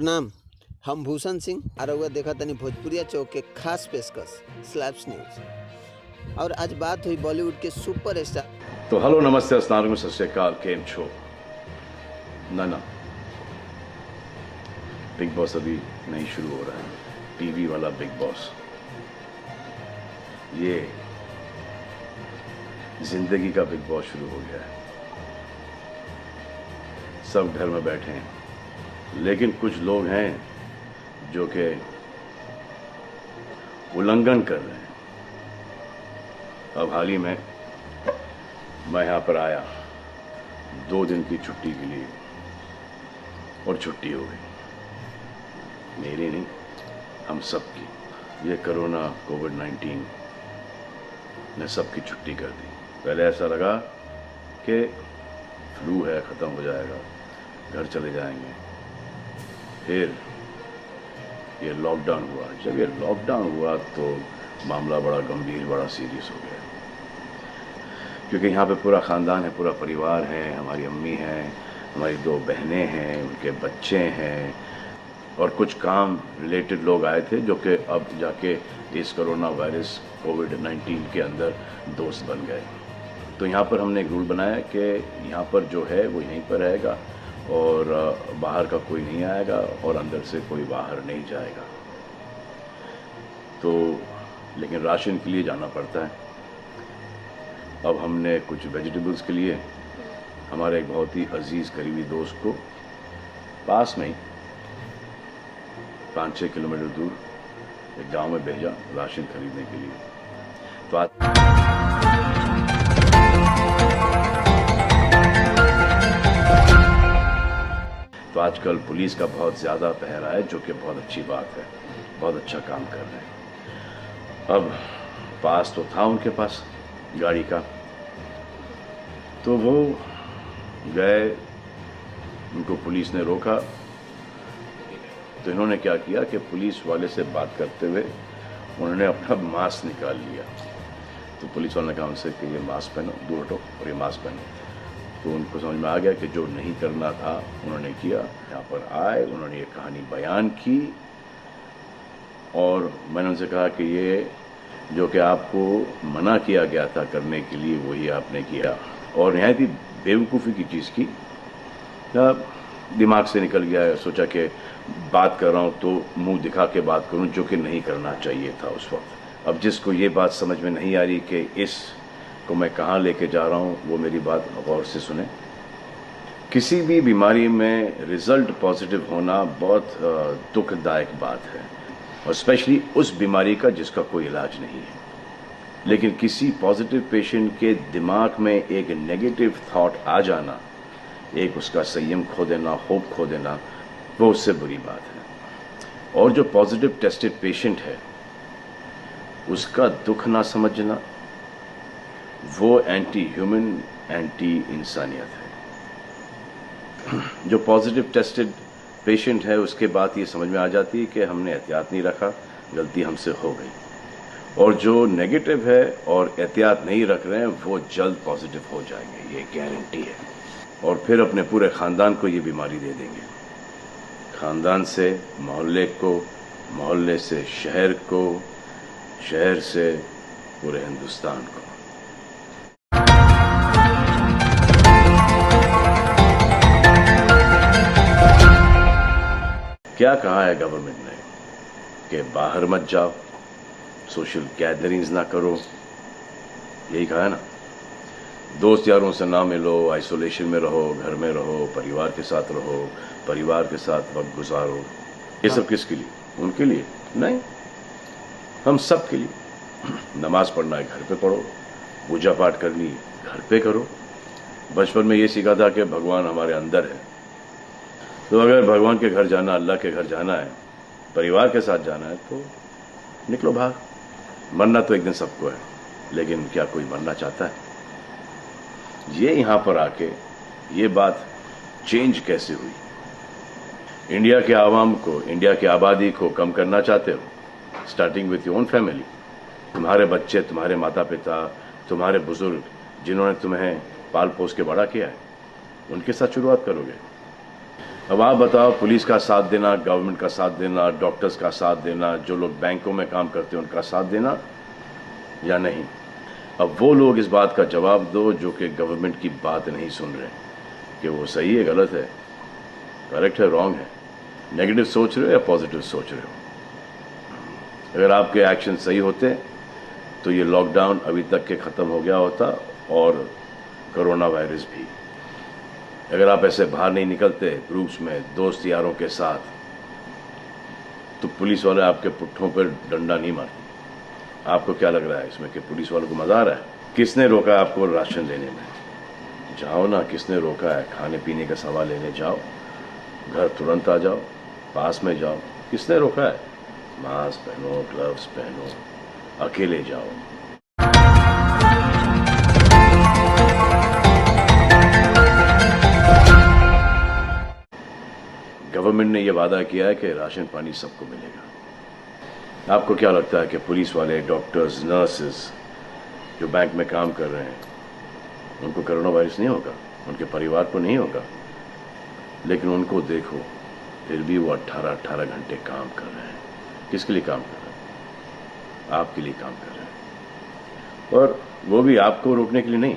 प्रणाम। हम भूषण सिंह आरउआ देखा तनी भोजपुरिया चौक के खास पेशकश स्लैब्स न्यूज। और आज बात हुई बॉलीवुड के सुपर स्टार। तो हेलो नमस्ते अस्सलाम वालेकुम सत श्री अकाल केम छो। ना बिग बॉस अभी नहीं शुरू हो रहा है, टीवी वाला बिग बॉस। ये जिंदगी का बिग बॉस शुरू हो गया है। सब घर में बैठे हैं, लेकिन कुछ लोग हैं जो कि उल्लंघन कर रहे हैं। अब हाल ही में मैं यहाँ पर आया 2 दिन की छुट्टी के लिए, और छुट्टी हो गई। मेरी नहीं, हम सब की। ये कोरोना कोविड-19 ने सबकी छुट्टी कर दी। पहले ऐसा लगा कि फ्लू है, ख़त्म हो जाएगा, घर चले जाएंगे। फिर ये लॉकडाउन हुआ। जब ये लॉकडाउन हुआ तो मामला बड़ा गंभीर, बड़ा सीरियस हो गया, क्योंकि यहाँ पे पूरा ख़ानदान है, पूरा परिवार है। हमारी अम्मी हैं, हमारी 2 बहनें हैं, उनके बच्चे हैं, और कुछ काम रिलेटेड लोग आए थे जो कि अब जाके इस कोरोना वायरस कोविड-19 के अंदर दोस्त बन गए। तो यहाँ पर हमने एक रूल बनाया कि यहाँ पर जो है वो यहीं पर रहेगा, और बाहर का कोई नहीं आएगा, और अंदर से कोई बाहर नहीं जाएगा। तो लेकिन राशन के लिए जाना पड़ता है। अब हमने कुछ वेजिटेबल्स के लिए हमारे एक बहुत ही अजीज़ करीबी दोस्त को पास में ही 5-6 किलोमीटर दूर एक गांव में भेजा राशन खरीदने के लिए। तो आजकल पुलिस का बहुत ज़्यादा पहरा है, जो कि बहुत अच्छी बात है, बहुत अच्छा काम कर रहे हैं। अब पास तो था उनके पास गाड़ी का, तो वो गए, उनको पुलिस ने रोका। तो इन्होंने क्या किया कि पुलिस वाले से बात करते हुए उन्होंने अपना मास्क निकाल लिया। तो पुलिस वाले ने कहा उनसे कि ये मास्क पहनो, दूर हटो और ये मास्क पहनो। तो उनको समझ में आ गया कि जो नहीं करना था उन्होंने किया। यहाँ पर आए, उन्होंने ये कहानी बयान की, और मैंने उनसे कहा कि ये जो कि आपको मना किया गया था करने के लिए, वही आपने किया, और नहायत ही बेवकूफ़ी की चीज़ की। दिमाग से निकल गया। सोचा कि बात कर रहा हूँ तो मुंह दिखा के बात करूँ, जो कि नहीं करना चाहिए था उस वक्त। अब जिसको ये बात समझ में नहीं आ रही कि इसको मैं कहाँ लेके जा रहा हूँ, वो मेरी बात गौर से सुने। किसी भी बीमारी में रिजल्ट पॉजिटिव होना बहुत दुखदायक बात है, और स्पेशली उस बीमारी का जिसका कोई इलाज नहीं है। लेकिन किसी पॉजिटिव पेशेंट के दिमाग में एक नेगेटिव थॉट आ जाना, एक उसका संयम खो देना, होप खो देना, वो उससे बुरी बात है। और जो पॉजिटिव टेस्टेड पेशेंट है, उसका दुख ना समझना, वो एंटी ह्यूमन, एंटी इंसानियत है। जो पॉजिटिव टेस्टेड पेशेंट है, उसके बाद ये समझ में आ जाती है कि हमने एहतियात नहीं रखा, गलती हमसे हो गई। और जो नेगेटिव है और एहतियात नहीं रख रहे हैं, वो जल्द पॉजिटिव हो जाएंगे, ये गारंटी है। और फिर अपने पूरे ख़ानदान को ये बीमारी दे देंगे। ख़ानदान से मोहल्ले को, मोहल्ले से शहर को, शहर से पूरे हिंदुस्तान को। क्या कहा है गवर्नमेंट ने कि बाहर मत जाओ, सोशल गैदरिंग्स ना करो, यही कहा है ना। दोस्त यारों से ना मिलो, आइसोलेशन में रहो, घर में रहो, परिवार के साथ रहो, परिवार के साथ वक्त गुजारो। ये सब किसके लिए? उनके लिए नहीं, हम सब के लिए। नमाज पढ़ना है घर पे पढ़ो, पूजा पाठ करनी है घर पे करो। बचपन में ये सीखा था कि भगवान हमारे अंदर है, तो अगर भगवान के घर जाना, अल्लाह के घर जाना है, परिवार के साथ जाना है, तो निकलो बाहर। मरना तो एक दिन सबको है, लेकिन क्या कोई मरना चाहता है? ये यहाँ पर आके ये बात चेंज कैसे हुई? इंडिया के आवाम को, इंडिया की आबादी को कम करना चाहते हो? Starting with your own family. तुम्हारे बच्चे, तुम्हारे माता पिता, तुम्हारे बुजुर्ग, जिन्होंने तुम्हें पाल पोस के बड़ा किया है, उनके साथ शुरुआत करोगे। अब आप बताओ, पुलिस का साथ देना, गवर्नमेंट का साथ देना, डॉक्टर्स का साथ देना, जो लोग बैंकों में काम करते हैं उनका साथ देना या नहीं? अब वो लोग इस बात का जवाब दो जो कि गवर्नमेंट की बात नहीं सुन रहे कि वो सही है, गलत है, करेक्ट है, रॉन्ग है, नेगेटिव सोच रहे हो या पॉजिटिव सोच रहे हो। अगर आपके एक्शन सही होते तो ये लॉकडाउन अभी तक के ख़त्म हो गया होता और कोरोना वायरस भी। अगर आप ऐसे बाहर नहीं निकलते ग्रुप्स में दोस्त यारों के साथ, तो पुलिस वाले आपके पुट्ठों पर डंडा नहीं मारते। आपको क्या लग रहा है इसमें कि पुलिस वालों को मजा आ रहा है? किसने रोका आपको राशन लेने में? जाओ ना, किसने रोका है? खाने पीने का सामान लेने जाओ, घर तुरंत आ जाओ, पास में जाओ, किसने रोका है? मास्क पहनो, ग्लव्स पहनो, अकेले जाओ। गवर्नमेंट ने यह वादा किया है कि राशन पानी सबको मिलेगा। आपको क्या लगता है कि पुलिस वाले, डॉक्टर्स, नर्सेस जो बैंक में काम कर रहे हैं उनको कोरोना वायरस नहीं होगा? उनके परिवार को नहीं होगा? लेकिन उनको देखो, फिर भी वो 18-18 घंटे काम कर रहे हैं। किसके लिए काम कर रहे हैं? आपके लिए काम कर रहे हैं। और वो भी आपको रोकने के लिए नहीं,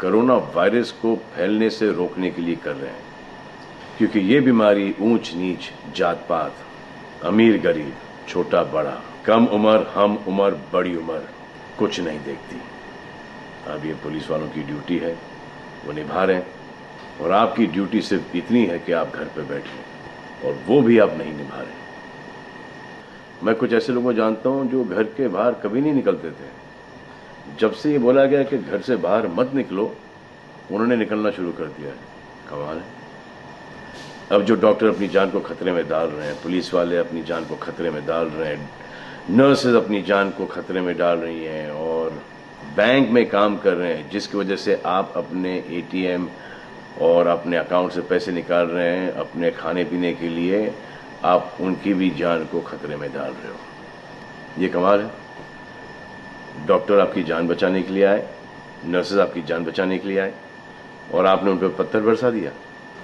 कोरोना वायरस को फैलने से रोकने के लिए कर रहे हैं। क्योंकि ये बीमारी ऊंच नीच, जात पात, अमीर गरीब, छोटा बड़ा, कम उम्र, हम उम्र, बड़ी उम्र कुछ नहीं देखती। अब ये पुलिस वालों की ड्यूटी है, वो निभा रहे हैं, और आपकी ड्यूटी सिर्फ इतनी है कि आप घर पे बैठें, और वो भी आप नहीं निभा रहे। मैं कुछ ऐसे लोगों को जानता हूं जो घर के बाहर कभी नहीं निकलते थे। जब से ये बोला गया कि घर से बाहर मत निकलो, उन्होंने निकलना शुरू कर दिया है। कमाल है। अब जो डॉक्टर अपनी जान को खतरे में डाल रहे हैं, पुलिस वाले अपनी जान को खतरे में डाल रहे हैं, नर्सेज अपनी जान को खतरे में डाल रही हैं, और बैंक में काम कर रहे हैं जिसकी वजह से आप अपने एटीएम और अपने अकाउंट से पैसे निकाल रहे हैं अपने खाने पीने के लिए, आप उनकी भी जान को खतरे में डाल रहे हो। ये कमाल है। डॉक्टर आपकी जान बचाने के लिए आए, नर्सेज आपकी जान बचाने के लिए आए, और आपने उन पर पत्थर बरसा दिया।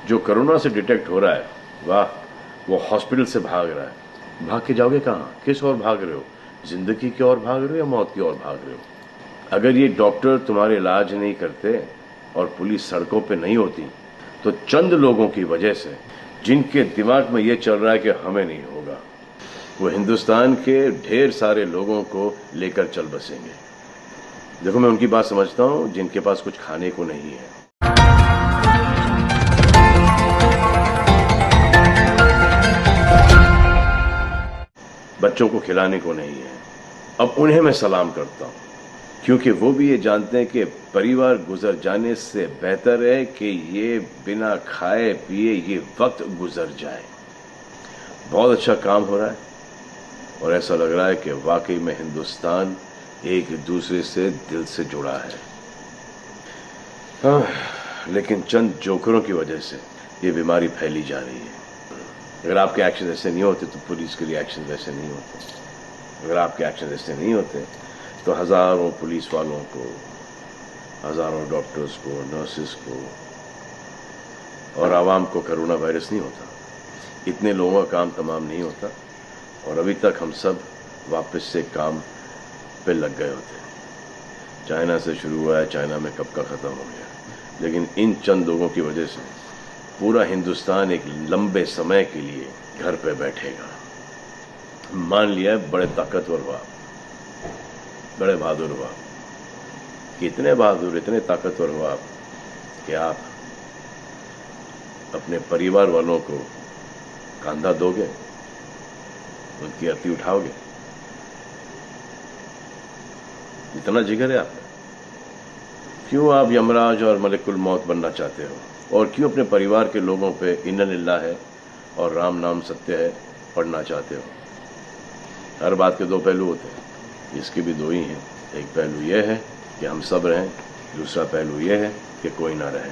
जो कोरोना से डिटेक्ट हो रहा है, वाह, वो हॉस्पिटल से भाग रहा है। भाग के जाओगे कहाँ? किस ओर भाग रहे हो? जिंदगी की ओर भाग रहे हो या मौत की ओर भाग रहे हो? अगर ये डॉक्टर तुम्हारे इलाज नहीं करते और पुलिस सड़कों पे नहीं होती, तो चंद लोगों की वजह से, जिनके दिमाग में ये चल रहा है कि हमें नहीं होगा, वो हिंदुस्तान के ढेर सारे लोगों को लेकर चल बसेंगे। देखो, मैं उनकी बात समझता हूं जिनके पास कुछ खाने को नहीं है। बच्चों को खिलाने को नहीं है। अब उन्हें मैं सलाम करता हूं, क्योंकि वो भी ये जानते हैं कि परिवार गुजर जाने से बेहतर है कि ये बिना खाए पिए ये वक्त गुजर जाए। बहुत अच्छा काम हो रहा है, और ऐसा लग रहा है कि वाकई में हिंदुस्तान एक दूसरे से दिल से जुड़ा है। लेकिन चंद जोकरों की वजह से ये बीमारी फैली जा रही है। अगर आपके एक्शन ऐसे नहीं होते तो पुलिस के रिएक्शन वैसे नहीं होते। अगर आपके एक्शन ऐसे नहीं होते तो हजारों पुलिस वालों को, हजारों डॉक्टर्स को, नर्सेस को और आवाम को कोरोना वायरस नहीं होता। इतने लोगों का काम तमाम नहीं होता, और अभी तक हम सब वापस से काम पे लग गए होते। चाइना से शुरू हुआ है, चाइना में कब का ख़त्म हो गया। लेकिन इन चंद लोगों की वजह से पूरा हिंदुस्तान एक लंबे समय के लिए घर पे बैठेगा। मान लिया बड़े ताकतवर हुआ, बड़े बहादुर हुआ, कितने बहादुर, इतने ताकतवर हुआ आप कि आप अपने परिवार वालों को कंधा दोगे, उनकी अर्थी उठाओगे। इतना जिगर है आप में। क्यों आप यमराज और मलिकुल मौत बनना चाहते हो? और क्यों अपने परिवार के लोगों पे इन्ना लिल्लाह है और राम नाम सत्य है पढ़ना चाहते हो? हर बात के दो पहलू होते हैं, इसके भी दो ही हैं। एक पहलू यह है कि हम सब रहें, दूसरा पहलू यह है कि कोई ना रहे।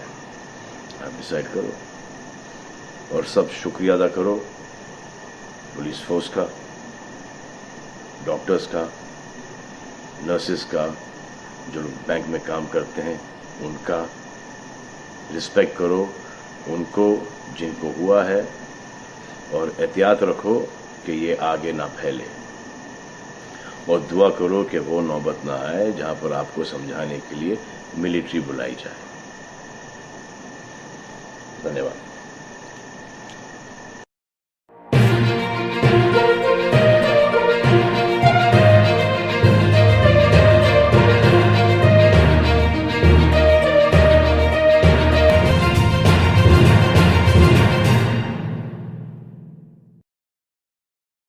आप डिसाइड करो, और सब शुक्रिया अदा करो पुलिस फोर्स का, डॉक्टर्स का, नर्सेस का, जो लोग बैंक में काम करते हैं उनका। रिस्पेक्ट करो उनको जिनको हुआ है, और एहतियात रखो कि ये आगे ना फैले, और दुआ करो कि वो नौबत ना आए जहां पर आपको समझाने के लिए मिलिट्री बुलाई जाए। धन्यवाद।